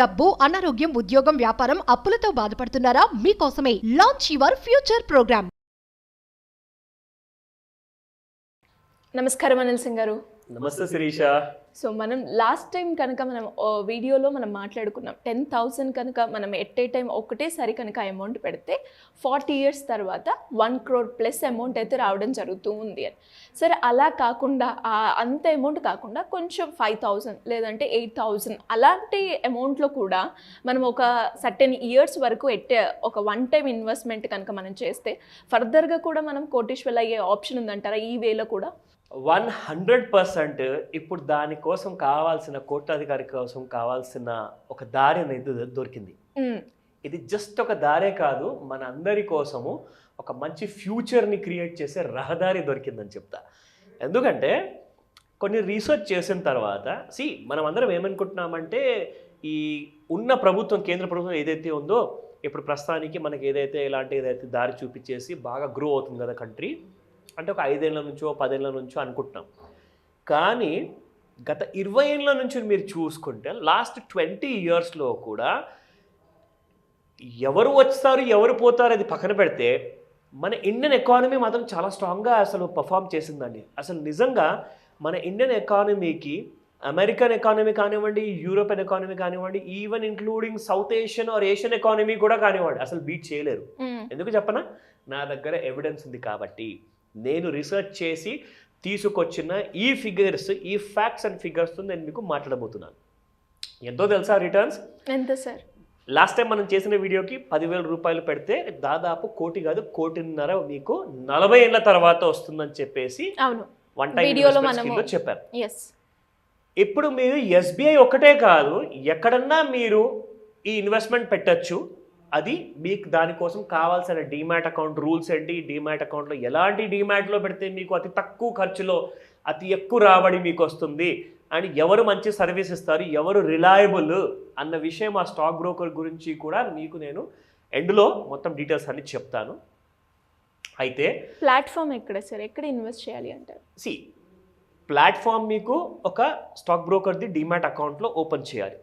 డబ్బు, అనారోగ్యం, ఉద్యోగం, వ్యాపారం, అప్పులతో బాధపడుతున్నారా? మీకోసమే లాంచ్ యువర్ ఫ్యూచర్ ప్రోగ్రామ్. నమస్కారం అనిల్ సింగ్ గారు. నమస్తే శిరీష. సో మనం లాస్ట్ టైం కనుక మనం వీడియోలో మనం మాట్లాడుకున్నాం 10,000 కనుక మనం ఎట్ ఏ టైం ఒకటేసారి కనుక అమౌంట్ పెడితే 40 years తర్వాత 1 crore ప్లస్ అమౌంట్ అయితే రావడం జరుగుతూ ఉంది అని. సరే అలా కాకుండా అంత అమౌంట్ కాకుండా కొంచెం 5,000 లేదంటే 8,000 అలాంటి అమౌంట్లో కూడా మనం ఒక సర్టెన్ ఇయర్స్ వరకు ఒక వన్ టైం ఇన్వెస్ట్మెంట్ కనుక మనం చేస్తే ఫర్దర్గా కూడా మనం కోటీశ్వరులు అయ్యే ఆప్షన్ ఉందంటారా ఈ వేలో కూడా? 100% ఇప్పుడు దానికోసం కావాల్సిన కోట్లాధికారి కోసం కావాల్సిన ఒక దారి అనేది దొరికింది. ఇది జస్ట్ ఒక దారే కాదు, మన అందరి కోసము ఒక మంచి ఫ్యూచర్ని క్రియేట్ చేసే రహదారి దొరికిందని చెప్తా. ఎందుకంటే కొన్ని రీసెర్చ్ చేసిన తర్వాత మనం అందరం ఏమనుకుంటున్నామంటే ఈ ఉన్న ప్రభుత్వం, కేంద్ర ప్రభుత్వం ఏదైతే ఉందో ఇప్పుడు ప్రస్తుతానికి మనకి ఏదైతే దారి చూపించేసి బాగా గ్రో అవుతుంది కదా కంట్రీ, అంటే ఒక 5 ఏళ్ల నుంచో 10 ఏళ్ల నుంచో అనుకుంటున్నాం. కానీ గత 20 ఏళ్ల నుంచి మీరు చూసుకుంటే లాస్ట్ 20 yearsలో కూడా ఎవరు వస్తారు ఎవరు పోతారు అది పక్కన పెడితే మన ఇండియన్ ఎకానమీ మాత్రం చాలా స్ట్రాంగ్గా అసలు పర్ఫామ్ చేసిందండి. అసలు నిజంగా మన ఇండియన్ ఎకానమీకి అమెరికన్ ఎకానమీ కానివ్వండి, యూరోపియన్ ఎకానమీ కానివ్వండి, even including South Asian or Asian economy కూడా కానివ్వండి, అసలు బీట్ చేయలేరు. ఎందుకు చెప్పనా? నా దగ్గర ఎవిడెన్స్ ఉంది కాబట్టి, నేను రీసెర్చ్ చేసి తీసుకొచ్చిన ఈ ఫిగర్స్, ఈ ఫ్యాక్ట్స్ అండ్ ఫిగర్స్తో నేను మీకు మాట్లాడబోతున్నాను. ఎంతో తెలుసా రిటర్న్స్? ఎంత సార్? లాస్ట్ టైం మనం చేసిన వీడియోకి 10,000 రూపాయలు పెడితే దాదాపు 1 కోటి కాదు 1.5 కోటి మీకు 40 ఏళ్ల తర్వాత వస్తుందని చెప్పేసి వన్ టైం వీడియోలో చెప్పారు. ఇప్పుడు మీరు ఎస్బీఐ ఒక్కటే కాదు, ఎక్కడన్నా మీరు ఈ ఇన్వెస్ట్మెంట్ పెట్టచ్చు. అది మీకు దానికోసం కావాల్సిన డీమ్యాట్ అకౌంట్ రూల్స్ ఏంటి, డీమ్యాట్ అకౌంట్లో ఎలాంటి డీమ్యాట్లో పెడితే మీకు అతి తక్కువ ఖర్చులో అతి ఎక్కువ రాబడి మీకు వస్తుంది అండ్ ఎవరు మంచి సర్వీస్ ఇస్తారు, ఎవరు రిలయబుల్ అన్న విషయం ఆ స్టాక్ బ్రోకర్ గురించి కూడా మీకు నేను ఎండ్లో మొత్తం డీటెయిల్స్ అన్ని చెప్తాను. అయితే ప్లాట్ఫామ్ ఎక్కడ సార్, ఎక్కడ ఇన్వెస్ట్ చేయాలి అంటారు? ప్లాట్ఫామ్ మీకు ఒక స్టాక్ బ్రోకర్ది డీమ్యాట్ అకౌంట్లో ఓపెన్ చేయాలి.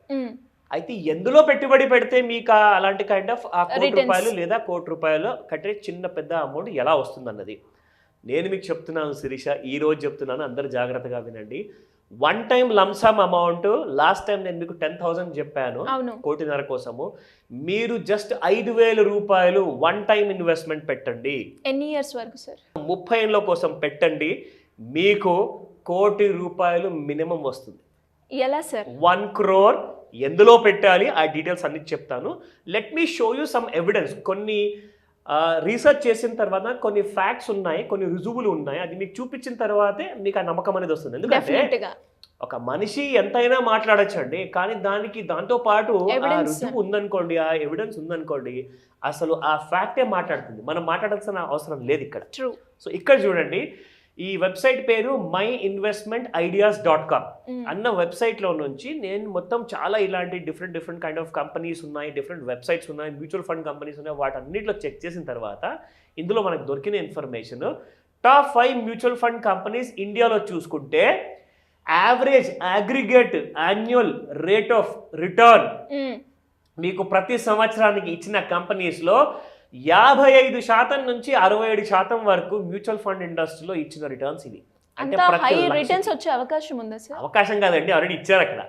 అయితే ఎందులో పెట్టుబడి పెడితే మీకు అలాంటి కైండ్ ఆఫ్ ₹1,00,00,000 లేదా ₹1,00,00,000 కట్టే చిన్న పెద్ద అమౌంట్ ఎలా వస్తుంది అన్నది నేను మీకు చెప్తున్నాను శిరీష. ఈరోజు చెప్తున్నాను, అందరు జాగ్రత్తగా వినండి. One time lump sum amount last time నేను మీకు 10,000 చెప్పాను 1.5 కోటి కోసము. మీరు జస్ట్ ₹5,000 వన్ టైం ఇన్వెస్ట్మెంట్ పెట్టండి. ఎన్ని ఇయర్స్ వరకు సార్? 30 ఏళ్ళ కోసం పెట్టండి. మీకు ₹1 కోటి మినిమం వస్తుంది. ఎలా సార్? 1 crore ఎందులో పెట్టాలి ఆ డీటెయిల్స్ అన్ని చెప్తాను. Let me show you some evidence. కొన్ని రీసెర్చ్ చేసిన తర్వాత కొన్ని ఫ్యాక్ట్స్ ఉన్నాయి, కొన్ని రుజువులు ఉన్నాయి. అది మీకు చూపించిన తర్వాతే మీకు ఆ నమ్మకం అనేది వస్తుంది. ఎందుకంటే ఒక మనిషి ఎంతైనా మాట్లాడచ్చండి, కానీ దాంతో పాటు ఆ రుజువు ఉందనుకోండి, ఆ ఎవిడెన్స్ ఉందనుకోండి, అసలు ఆ ఫ్యాక్టే మాట్లాడుతుంది. మనం మాట్లాడాల్సిన అవసరం లేదు ఇక్కడ. సో ఇక్కడ చూడండి, ఈ వెబ్సైట్ పేరు myinvestmentideas.com అన్న వెబ్సైట్లో నుంచి నేను మొత్తం చాలా ఇలాంటి డిఫరెంట్ కైండ్ ఆఫ్ కంపెనీస్ ఉన్నాయి, డిఫరెంట్ వెబ్సైట్స్ ఉన్నాయి, మ్యూచువల్ ఫండ్ కంపెనీస్ ఉన్నాయి. వాటన్నిటిలో చెక్ చేసిన తర్వాత ఇందులో మనకు దొరికిన information, top 5 mutual fund companies ఇండియాలో చూసుకుంటే average aggregate annual rate of return మీకు ప్రతి సంవత్సరానికి ఇచ్చిన కంపెనీస్లో 55% నుంచి 67% వరకు మ్యూచువల్ ఫండ్ ఇండస్ట్రీలో ఇచ్చిన రిటర్న్స్ ఇది. అంటే రిటర్న్స్ వచ్చే అవకాశం ఉందా సార్? అవకాశం కాదండి, ఆల్రెడీ ఇచ్చారు అక్కడ.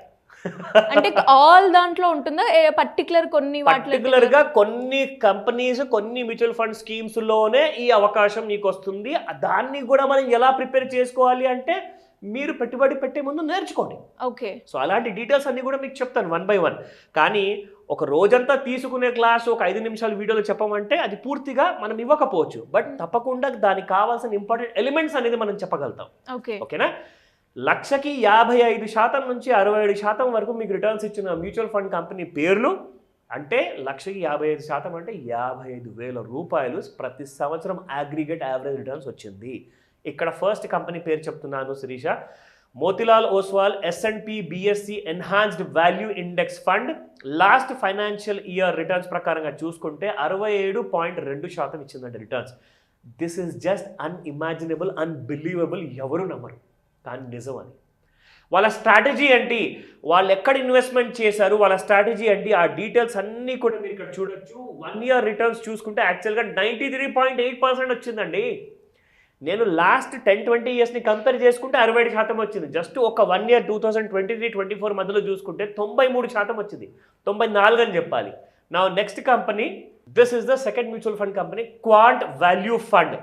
అంటే ఆల్ దాంట్లో ఉంటుందా? పర్టికులర్ గా కొన్ని కంపెనీస్, కొన్ని మ్యూచువల్ ఫండ్ స్కీమ్స్ లోనే ఈ అవకాశం నీకు వస్తుంది. దాన్ని కూడా మనం ఎలా ప్రిపేర్ చేసుకోవాలి అంటే మీరు పెట్టుబడి పెట్టే ముందు నేర్చుకోండి. ఓకే. సో అలాంటి డీటెయిల్స్ అన్ని కూడా మీకు చెప్తాను 1 by 1. కానీ ఒక రోజంతా తీసుకునే క్లాస్ ఒక 5 నిమిషాల వీడియోలో చెప్పమంటే అది పూర్తిగా మనం ఇవ్వకపోవచ్చు. బట్ తప్పకుండా దానికి కావాల్సిన ఇంపార్టెంట్ ఎలిమెంట్స్ అనేది మనం చెప్పగలుగుతాం. ఓకేనా? 1,00,000కి 55% నుంచి 67% వరకు మీకు రిటర్న్స్ ఇచ్చిన మ్యూచువల్ ఫండ్ కంపెనీ పేర్లు అంటే 1,00,000కి 55% అంటే ₹55,000 ప్రతి సంవత్సరం అగ్రిగేట్ యావరేజ్ రిటర్న్స్ వచ్చింది. ఇక్కడ ఫస్ట్ కంపెనీ పేరు చెప్తున్నాను Shirisha. Motilal Oswal S&P BSE enhanced value index fund last financial year returns ప్రకారంగా చూసుకుంటే 67.2% ఇచ్చిందంటే returns. This is just unimaginable, unbelievable. ఎవరు నమ్మరు, కానీ నిజం అని. వాళ్ళ స్ట్రాటజీ ఏంటి, వాళ్ళు ఎక్కడ ఇన్వెస్ట్మెంట్ చేశారు, వాళ్ళ స్ట్రాటజీ ఏంటి, ఆ డీటెయిల్స్ అన్నీ కూడా మీరు ఇక్కడ చూడొచ్చు. 1 year రిటర్న్స్ చూసుకుంటే యాక్చువల్గా 93.8% వచ్చిందండి. నేను లాస్ట్ 10-20 ఇయర్స్ని కంపేర్ చేసుకుంటే 67% వచ్చింది. జస్ట్ ఒక 1 year 2023-24 మధ్యలో చూసుకుంటే 93% వచ్చింది, 94 అని చెప్పాలి. నా next company, this is the second mutual fund company, quant value fund.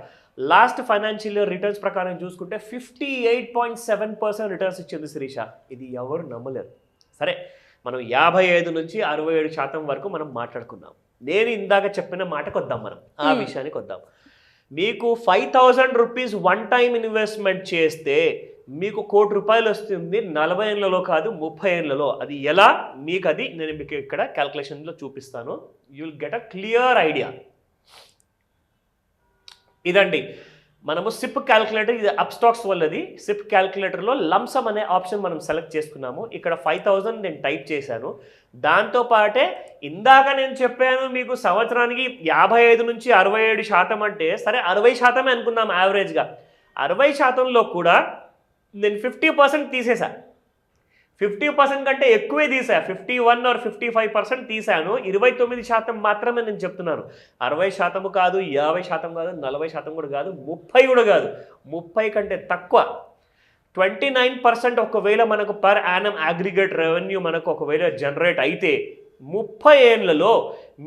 Last financial year returns ప్రకారం చూసుకుంటే 58.7% రిటర్న్స్ ఇచ్చింది శిరీష. ఇది ఎవరు నమ్మలేరు. సరే, మనం 55 నుంచి 67% వరకు మనం మాట్లాడుకున్నాం. నేను ఇందాక చెప్పిన మాటకు వద్దాం, మనం ఆ విషయానికి వద్దాం. మీకు 5,000 రూపీస్ వన్ టైం ఇన్వెస్ట్మెంట్ చేస్తే మీకు ₹1,00,00,000 వస్తుంది 40 ఏళ్లలో కాదు 30 ఏళ్లలో. అది ఎలా, మీకు అది నేను మీకు ఇక్కడ క్యాల్కులేషన్లో చూపిస్తాను. You will get a clear idea. ఇదండి మనము సిప్ క్యాల్కులేటర్, ఇది అప్స్టాక్స్ వల్లది. సిప్ క్యాల్కులేటర్లో లంసమ్ అనే ఆప్షన్ మనం సెలెక్ట్ చేసుకున్నాము. ఇక్కడ 5,000 నేను టైప్ చేశాను. దాంతోపాటే ఇందాక నేను చెప్పాను మీకు సంవత్సరానికి 55 నుంచి 67% అంటే, సరే 60% అనుకుందాం యావరేజ్గా. 60%లో కూడా నేను 50% తీసేసా. 50% కంటే ఎక్కువే తీసా, 51 or 55% తీసాను. 29% మాత్రమే నేను చెప్తున్నాను. 60% కాదు, 50% కాదు, 40% కూడా కాదు, 30 కూడా కాదు, 30 కంటే తక్కువ. 29% ఒకవేళ మనకు పర్ యానం అగ్రిగేట్ రెవెన్యూ మనకు ఒకవేళ జనరేట్ అయితే 30 ఏళ్లలో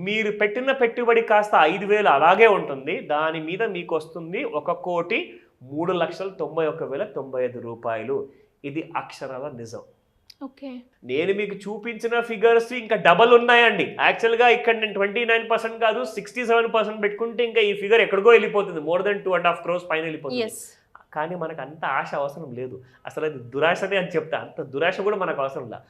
మీరు పెట్టిన పెట్టుబడి కాస్త 5,000 అలాగే ఉంటుంది. దాని మీద మీకు వస్తుంది ₹1,91,095. ఇది అక్షరాల నిజం. ఓకే, నేను మీకు చూపించిన ఫిగర్స్ ఇంకా డబల్ ఉన్నాయండి. యాక్చువల్గా ఇక్కడ నేను 29% కాదు 67% పెట్టుకుంటే ఇంకా ఈ ఫిగర్ ఎక్కడికో వెళ్ళిపోతుంది, more than 2.5 crores పైన వెళ్ళిపోతుంది. కానీ మనకు అంత ఆశ అవసరం లేదు. అసలు అది దురాశనే అని చెప్తా. అంత దురాశ కూడా మనకు అవసరం లేదు.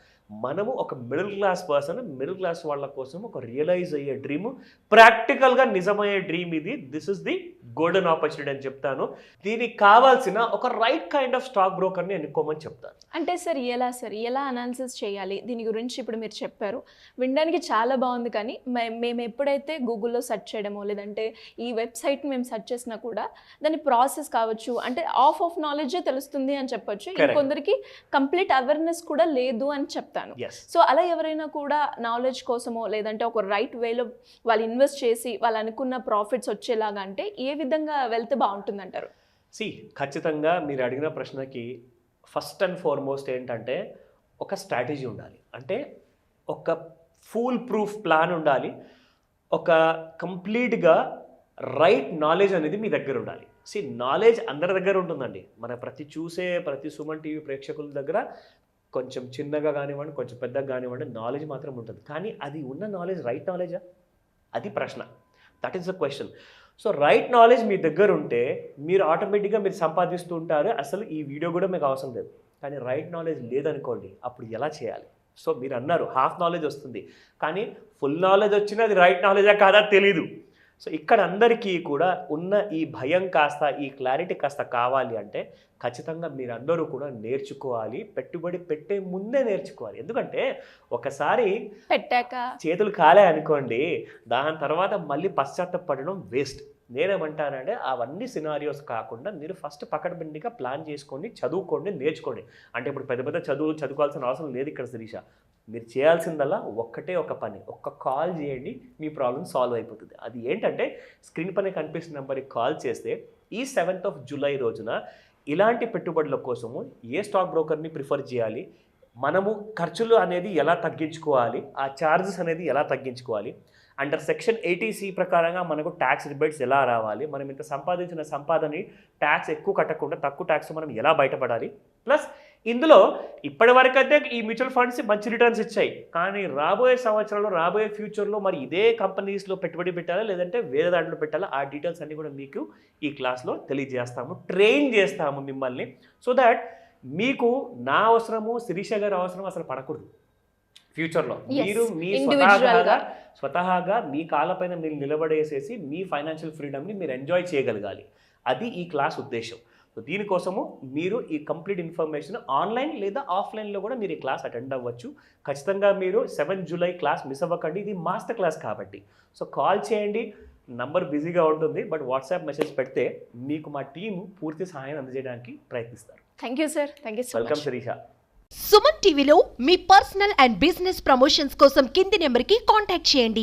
మనము ఒక middle class person, middle class వాళ్ళ కోసం ఒక రియలైజ్ అయ్యే డ్రీమ్, ప్రాక్టికల్గా నిజమయ్యే డ్రీమ్ ఇది. This is the golden opportunity అని చెప్తాను. దీనికి కావాల్సిన ఒక రైట్ కైండ్ ఆఫ్ స్టాక్ బ్రోకర్ని ఎన్నుకోమని చెప్తాను. అంటే సార్ ఎలా అనాలిసిస్ చేయాలి దీని గురించి ఇప్పుడు మీరు చెప్పారు. వినడానికి చాలా బాగుంది, కానీ మేము ఎప్పుడైతే గూగుల్లో సెర్చ్ చేయడమో లేదంటే ఈ వెబ్సైట్ మేము సెర్చ్ చేసినా కూడా దాని ప్రాసెస్ కావచ్చు, అంటే ఆఫ్ నాలెడ్జే తెలుస్తుంది అని చెప్పొచ్చు. ఇంకొందరికి కంప్లీట్ అవేర్నెస్ కూడా లేదు అని చెప్తాను. సో అలా ఎవరైనా కూడా నాలెడ్జ్ కోసమో లేదంటే ఒక రైట్ వేలో వాళ్ళు ఇన్వెస్ట్ చేసి వాళ్ళు అనుకున్న ప్రాఫిట్స్ వచ్చేలాగా అంటే ఏ విధంగా వెళ్తే బాగుంటుంది అంటారు? ఖచ్చితంగా మీరు అడిగిన ప్రశ్నకి ఫస్ట్ అండ్ ఫార్మోస్ట్ ఏంటంటే ఒక స్ట్రాటజీ ఉండాలి. అంటే ఒక ఫుల్ ప్రూఫ్ ప్లాన్ ఉండాలి. ఒక కంప్లీట్గా రైట్ నాలెడ్జ్ అనేది మీ దగ్గర ఉండాలి. నాలెడ్జ్ అందరి దగ్గర ఉంటుందండి. మన ప్రతి సుమన్ టీవీ ప్రేక్షకుల దగ్గర కొంచెం చిన్నగా కానివ్వండి, కొంచెం పెద్దగా కానివ్వండి, నాలెడ్జ్ మాత్రం ఉంటుంది. కానీ అది ఉన్న నాలెడ్జ్ రైట్ నాలెడ్జా? అది ప్రశ్న. That is the question. So right knowledge మీ దగ్గర ఉంటే మీరు ఆటోమేటిక్గా మీరు సంపాదిస్తూ ఉంటారు. అసలు ఈ వీడియో కూడా మీకు అవసరం లేదు. కానీ రైట్ నాలెడ్జ్ లేదనుకోండి, అప్పుడు ఎలా చేయాలి? సో మీరు అన్నారు హాఫ్ నాలెడ్జ్ వస్తుంది, కానీ ఫుల్ నాలెడ్జ్ వచ్చినా అది రైట్ నాలెడ్జా కాదా తెలీదు. సో ఇక్కడ అందరికీ కూడా ఉన్న ఈ భయం కాస్త, ఈ క్లారిటీ కాస్త కావాలి అంటే ఖచ్చితంగా మీరందరూ కూడా నేర్చుకోవాలి. పెట్టుబడి పెట్టే ముందే నేర్చుకోవాలి. ఎందుకంటే ఒకసారి పెట్టాక చేతులు కాలే అనుకోండి, దాని తర్వాత మళ్ళీ పశ్చాత్తపడడం వేస్ట్. నేనేమంటానంటే అవన్నీ సినారియోస్ కాకుండా మీరు ఫస్ట్ పకడ్బందీగా ప్లాన్ చేసుకోండి, చదువుకోండి, నేర్చుకోండి. అంటే ఇప్పుడు పెద్ద పెద్ద చదువుకోవాల్సిన అవసరం లేదు ఇక్కడ శిరీష. మీరు చేయాల్సిందల్లా ఒక్కటే ఒక పని, ఒక్క కాల్ చేయండి, మీ ప్రాబ్లం సాల్వ్ అయిపోతుంది. అది ఏంటంటే స్క్రీన్ పైన కనిపిస్తున్న నెంబర్కి కాల్ చేస్తే ఈ 7th of July రోజున ఇలాంటి పెట్టుబడుల కోసము ఏ స్టాక్ బ్రోకర్ని ప్రిఫర్ చేయాలి, మనము ఖర్చులు అనేది ఎలా తగ్గించుకోవాలి, ఆ ఛార్జెస్ అనేది ఎలా తగ్గించుకోవాలి, అండర్ సెక్షన్ 80C ప్రకారంగా మనకు ట్యాక్స్ రిబేట్స్ ఎలా రావాలి, మనం ఇంత సంపాదించిన సంపాదని ట్యాక్స్ ఎక్కువ కట్టకుండా తక్కువ ట్యాక్స్ మనం ఎలా బయటపడాలి, ప్లస్ ఇందులో ఇప్పటి వరకైతే ఈ మ్యూచువల్ ఫండ్స్ మంచి రిటర్న్స్ ఇచ్చాయి. కానీ రాబోయే సంవత్సరాల్లో, రాబోయే ఫ్యూచర్లో మరి ఇదే కంపెనీస్లో పెట్టుబడి పెట్టాలా లేదంటే వేరే దాంట్లో పెట్టాలా, ఆ డీటెయిల్స్ అన్నీ కూడా మీకు ఈ క్లాస్లో తెలియజేస్తాము, ట్రైన్ చేస్తాము మిమ్మల్ని. సో దాట్ మీకు నా అవసరము, శిరీష గారి అవసరం అసలు పడకూడదు. ఫ్యూచర్లో మీరు మీ స్వతహాగా మీ కాళ్ళపైన మీరు నిలబడేసేసి మీ ఫైనాన్షియల్ ఫ్రీడమ్ని మీరు ఎంజాయ్ చేయగలగాలి. అది ఈ క్లాస్ ఉద్దేశం. సో దీనికోసము మీరు ఈ కంప్లీట్ ఇన్ఫర్మేషన్ ఆన్లైన్ లేదా ఆఫ్లైన్లో కూడా మీరు ఈ క్లాస్ అటెండ్ అవ్వచ్చు. ఖచ్చితంగా మీరు 7 July క్లాస్ మిస్ అవ్వకండి. ఇది మాస్టర్ క్లాస్ కాబట్టి. సో కాల్ చేయండి, నంబర్ బిజీగా ఉంటుంది, బట్ వాట్సాప్ మెసేజ్ పెడితే మీకు మా టీము పూర్తి సహాయం అందజేయడానికి ప్రయత్నిస్తారు. Thank you sir. Thank you so much. Welcome Shirisha. Suman టీవీలో మీ పర్సనల్ అండ్ బిజినెస్ ప్రమోషన్స్ కోసం కింది నెంబర్కి కాంటాక్ట్ చేయండి.